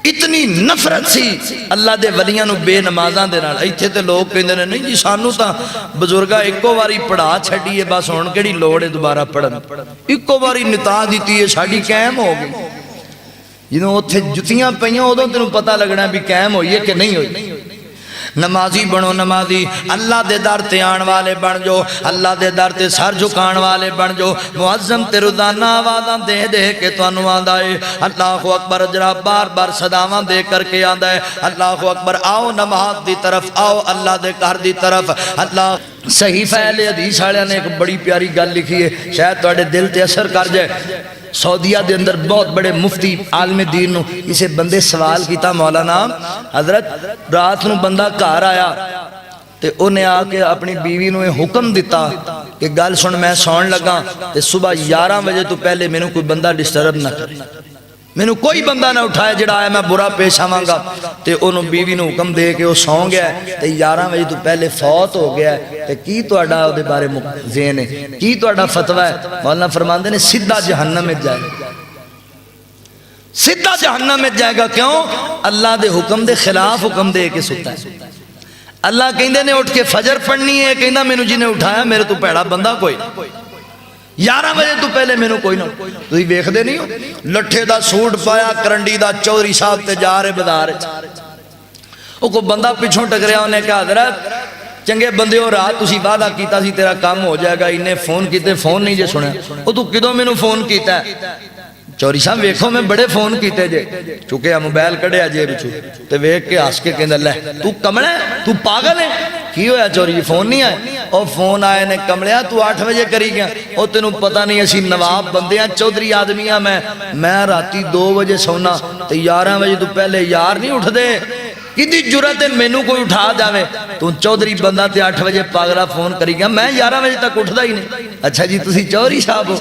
اتنی نفرت سی اللہ دے ولیاں نو بے نمازاں دے نال۔ ایتھے تے لوگ کہندے نے نہیں جی سانو تاں بزرگا ایکو واری پڑھا چھڈیے بس ہن کیڑی لوڑ ہے دوبارہ پڑھن، ایکو واری نتا دتی ہے ساڈی قائم ہو گئی۔ جدوں اوتھے جتیاں پیاں اودوں تینوں پتہ لگنا بھی قائم ہوئی ہے کہ نہیں ہوئی۔ نمازی بنو، نمازی اللہ دے در تے آن والے بن جو، اللہ دے در تے سر جھکان والے بن جو، معظم تے روزانہ آوازاں دے دے کے تانوں آندا ہے اللہ اکبر، جرا بار بار صداواں دے کر کے آندا ہے اللہ اکبر، آؤ نماز دی طرف، آؤ اللہ دے گھر دی طرف۔ اللہ صحیفہ اہل حدیث والے نے ایک بڑی پیاری گل لکھی ہے، شاید تواڈے دل تے اثر کر جائے۔ سعودیہ دے اندر بہت بڑے مفتی عالم دین نو اسے بندے سوال کیتا، مولانا حضرت رات نو بندہ گھر آیا تے انہیں آ کے اپنی بیوی نو حکم دیتا کہ گل سن میں سون لگا تے صبح 11 بجے تو پہلے مینوں کوئی بندہ ڈسٹرب نہ کرے، مینوں کوئی بندہ نہ اٹھائے جڑا آیا میں برا پیش آواں گا۔ تے انہوں بیوی نو حکم دے کے وہ سو گیا تے 11 بجے تو پہلے فوت ہو گیا تے کی تہاڈا او دے بارے ذہن ہے، کی تہاڈا فتویٰ ہے؟ مولانا فرماندے نے سیدھا جہنم میں جائے گا، سیدھا جہنم میں جائے گا۔ کیوں؟ اللہ دے حکم دے خلاف حکم دے کے ستا ہے۔ اللہ کہندے نے اٹھ کے فجر پڑھنی ہے، کہندا مینوں جی نے اٹھایا میرے تو پیڑا بندہ کوئی 11 بجے تو پہلے مینوں کوئی نہ۔ تسی ویکھدے نہیں ہو لٹھے دا سوٹ پایا کرنڈی دا چودھری صاحب تے جا رہے بازار وچ، او کوئی بندہ پیچھوں ٹکریا، انہیں کہا حضرت چنگے بندے ہو، رات تسی وعدہ کیتا سی تیرا کام ہو جائے گا، انہیں فون کیتے فون نہیں جے سنیا، او تو کدوں مینوں فون کیتا ہے؟ چوری صاحب ویکھو میں بڑے فون کیتے جے، چونکہ موبائل کڈیا جے بچو تے ویکھ کے ہس کے کہندا لے تو کملا ہے، تو پاگل ہے، کی ہویا چوری فون نہیں آئے؟ او فون آئے نے کملیا تو 8 بجے کری گیا، او تینوں پتہ نہیں اسی نواب بندیاں چودھری آدمیاں میں راتی 2 بجے سونا تے 11 بجے تو پہلے یار نہیں اٹھ دے، کدی جرت ہے مینوں کوئی اٹھا جاوے؟ تو چودھری بندہ تے 8 بجے پاگلا فون کری گیا، میں 11 بجے تک اٹھدا ہی نہیں۔ اچھا جی تسی چودھری صاحب ہو،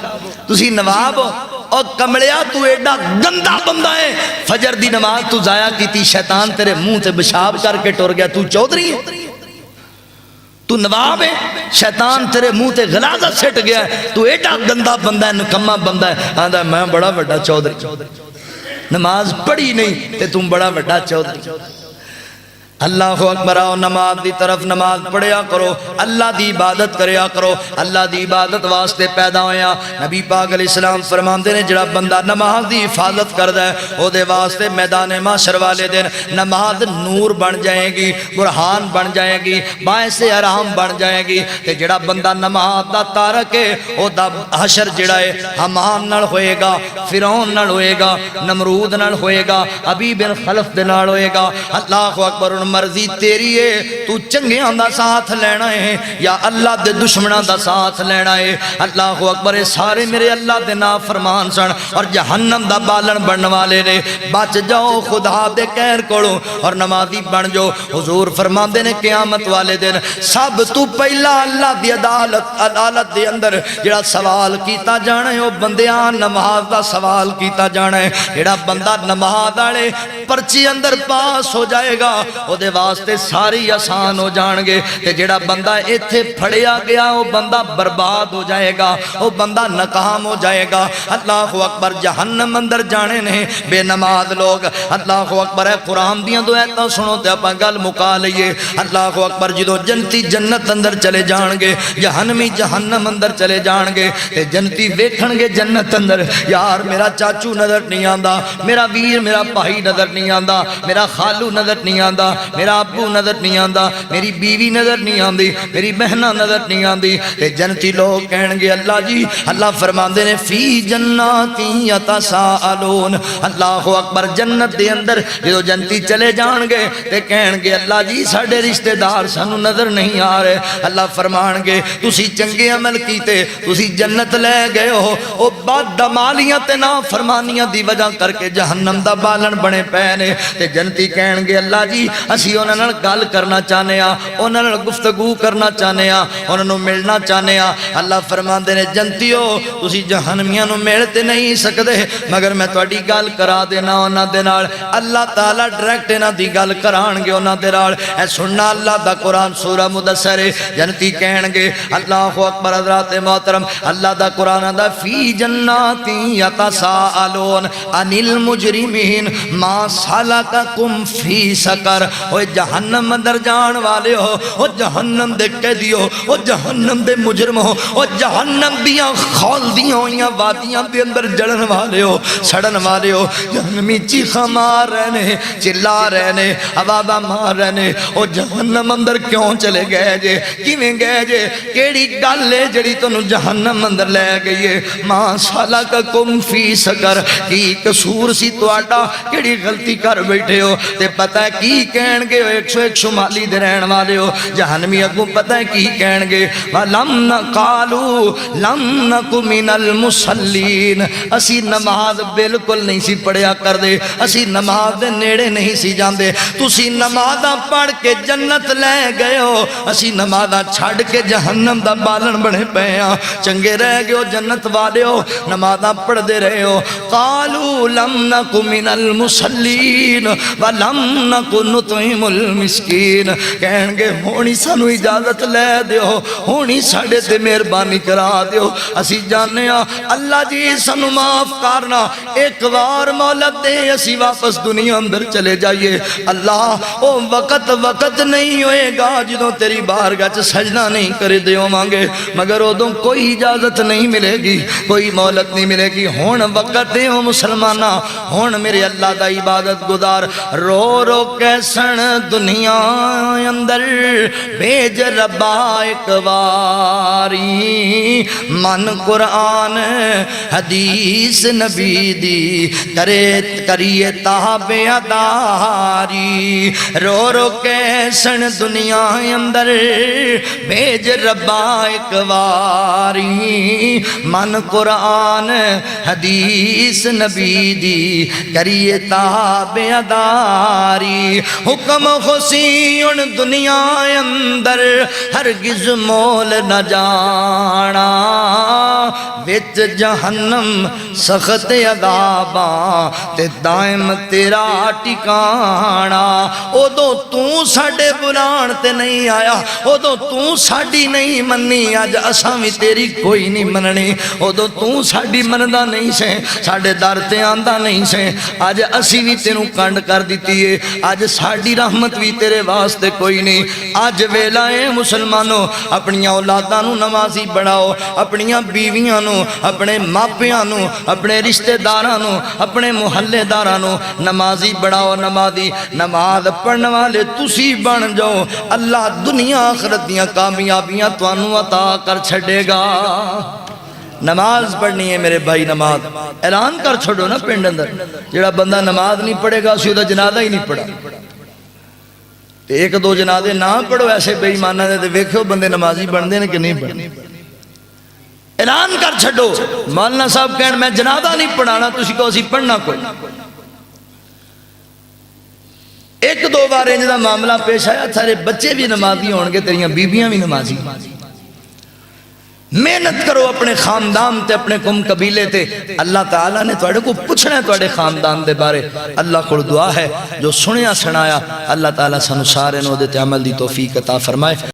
تسی نواب ہو، اور کملیا تو ایڈا گندا بندہ ہے، فجر دی نماز تو ضائع کیتی، شیطان تیرے منہ تے پیشاب کر کے ٹر گیا، تو چودھری ہے، تو نواب ہے، شیطان تیرے منہ تے غلاظت سٹ گیا ہے، تو ایڈا گندا بندہ ہے، نکما بندہ ہے، آندا میں بڑا بڑا چودھری، نماز پڑھی نہیں تے تم بڑا بڑا چودھری۔ اللہ اکبر، آؤ نماز دی طرف، نماز پڑھیا کرو، اللہ دی عبادت کریا کرو، اللہ دی عبادت واسطے پیدا ہویا۔ نبی پاک علیہ السلام فرماندے نے جڑا بندہ نماز دی حفاظت کردا ہے او دے واسطے میدان محشر والے دن نماز نور بن جائے گی، برہان بن جائے گی، باعث آرام بن جائے گی۔ تے جڑا بندہ نماز دا تارک ہے او دا حشر جڑا ہے حمان نال ہوئے گا، فرعون نال ہوئے گا، نمرود نال ہوئے گا، ابی بن خلف دے نال ہوئے گا۔ اللہ اکبر، مرضی تیری ہے، تو چنگیاں دا ساتھ لینا ہے یا اللہ دے دشمناں دا ساتھ لینا ہے۔ اللہ اکبر، سارے میرے اللہ دے نافرمان سن اور جہنم دا بالن بننے والے نے۔ بچ جاؤ خدا دے قہر کولوں اور نمازی بن جاؤ۔ حضور فرماندے نے قیامت والے دن سب تو پہلا اللہ دی عدالت دے اندر جڑا سوال کیتا جانا ہے وہ بندیاں نماز دا سوال کیتا جانا ہے۔ جڑا بندہ نماز والے پرچی اندر پاس ہو جائے گا او دے واسطے ساری آسان ہو جان گے، تے جڑا بندہ ایتھے پھڑیا گیا وہ بندہ برباد ہو جائے گا، وہ بندہ ناکام ہو جائے گا۔ اللہ اکبر، جہنم اندر جانے نے بے نماز لوگ۔ اللہ اکبر، ہے قرآن دیاں دو ایتاں سنو تے اپاں گل مکا لئیے۔ اللہ اکبر، جدو جنتی جنت اندر چلے جان گے، جہنمی جہنم اندر چلے جان گے، تے جنتی ویکھن گے جنت اندر، یار میرا چاچو نظر نہیں آندا، میرا ویر میرا بھائی نظر نہیں آندا، میرا خالو نظر نہیں آندا، میرا ابو نظر نہیں آندا، میری بیوی نظر نہیں آندی، میری بہنہ نظر نہیں آندی۔ تے جنتی لوگ کہن گے اللہ جی، اللہ فرماندے نے فی جناتی یتساءلون۔ اللہ اکبر، جنت دے اندر جو جنتی چلے جان گے تے کہن گے اللہ جی ساڈے رشتہ دار سانو نظر نہیں آ رہے۔ اللہ فرمان گے تسی چنگے عمل کیتے، تسی جنت لے گئے ہو، او بد عمالیاں تے نافرمانیاں دی وجہ کر کے جہنم دا بالن بنے پے نے۔ تے جنتی کہن گے اللہ جی اسی انہاں نال گل کرنا چاہنے ہاں، انہاں نال گفتگو کرنا چاہنے ہاں، انہاں نوں ملنا چاہنے ہاں۔ اللہ فرماندے نے جنتیو تسی جہنمیاں نوں مل تے نہیں سکدے، مگر میں تہاڈی گل کرا دینا انہاں دے نال۔ اللہ تعالی ڈائریکٹ انہاں دی گل کران گے انہاں دے نال۔ اے سننا اللہ دا قرآن سورہ مدثر ہے۔ جنتی کہن گے اللہ اکبر، حضرات محترم، اللہ دا قرآن دا فی جنات یتساءلون عن المجرمین ما سلککم فی سقر۔ اوے جہنم اندر جان والے ہو، او جہنم دے قیدی ہو، او جہنم دے مجرم ہو، او جہنم دیاں خالدیاں ہوئیاں وادیاں دے اندر جڑن والے ہو، سڑن والے ہو، جہنمی چیخاں مار رہنے، چلا رہنے، عوابہ مار رہنے۔ او جہنم اندر کیوں چلے گئے جے، کیویں گئے جے، کیڑی گل ہے جڑی تانوں جہنم اندر لے گئی ہے؟ ما سلککم فی سقر، کی قصور سی تہاڈا، کیڑی غلطی کر بیٹھے ہو؟ تے پتہ ہے کی کہن گے؟ 101 شمالی دے رہن والے ہو، جہنمی اگوں پتہ ہے کی کہن گے؟ وَلَمْ قَالُوا لَمْ نَكُ مِنَ الْمُصَلِّينَ، اسی نماز بالکل نہیں سی پڑھیا کر دے، اسی نماز دے نیڑے نہیں سی جاندے۔ تسی نمازاں پڑھ کے جنت لے گئے ہو، اسی نمازاں چھڑ کے جہنم دا بالن بنے پے ہاں۔ چنگے رہ گئے ہو، جنت والے ہو، نمازاں پڑھ دے رہے ہو۔ قالوا لم نک من المصلین ولم نک نطعم المسکین، کہن گے ہونی سانو اجازت لے دیو، ہونی ساڈے تے مہربانی کرا دیو، اسی جانے ہاں اللہ جی سانو معاف کرنا، ایک بار مہلت دے اسی واپس دنیا اندر چلے جائیے۔ اللہ او وقت نہیں ہوئے گا جدوں تیری بارگاہ چ سجدہ نہیں کر دیو مانگے، مگر ادوں کوئی اجازت نہیں ملے گی، کوئی مہلت نہیں ملے گی۔ ہون وقت دیو مسلمانہ، ہون میرے اللہ دا عبادت گزار، رو رو کے سن دنیا اندر بھیج ربا ایک واری، من قرآن حدیث نبی دی کریے تابعداری، رو رو کے سن دنیا اندر بھیج ربا ایک واری، من قرآن حدیث نبی دی کریے تابعداری، حکم خوشی ان دنیا اندر ہرگز مول نہ جانا، وچ جہنم سخت عذاباں تے دائم تیرا ٹکانا ادو تو ساڈے بلان تے نہیں آیا ادو تو ساڈی نہیں مننی اج اساں وی تیری کوئی نہیں مننی ادو تو ساڈی مندا نہیں سے ساڈے در تے آندا نہیں سے اج اسی وی تینوں کنڈ کر دتی ہے اج ساڈی رحمت وی تیرے واسطے کوئی نہیں اج ویلا اے مسلمانوں اپنی اولاداں نوں نمازی بناؤ اپنی بیویاں نوں اپنے ماپیاں نوں اپنے رشتہ داراں نوں اپنے محلے داراں نوں نمازی بناؤ نمازی نماز پڑھن والے تسی بن جاؤ اللہ دنیا آخرت دیاں کامیابیاں تانوں عطا کر چھڈے گا نماز پڑھنی ہے میرے بھائی نماز اعلان کر چھوڑو نا پنڈ اندر جڑا بندہ نماز نہیں پڑھے گا اسی دا جنازہ ہی نہیں پڑھا ایک دو جنازے نہ پڑھو ایسے بے ایماناں دے ویکھو بندے نمازی بندے نے کہ نہیں پڑھنے اعلان کر چھڑو مولانا صاحب کہن میں جنازہ نہیں پڑھانا تسی کو اسی پڑھنا کوئی ایک دو بار انج دا معاملہ پیش آیا سارے بچے بھی نمازی ہون گے تیریاں بیبیاں بھی نمازی محنت کرو اپنے خاندان تے اپنے قوم قبیلے تے اللہ تعالیٰ نے تواڈے کو پوچھنا ہے تواڈے خاندان دے بارے اللہ کو دعا ہے جو سنیا سنایا اللہ تعالیٰ سانو سارے نو دے تے عمل دی توفیق عطا فرمائے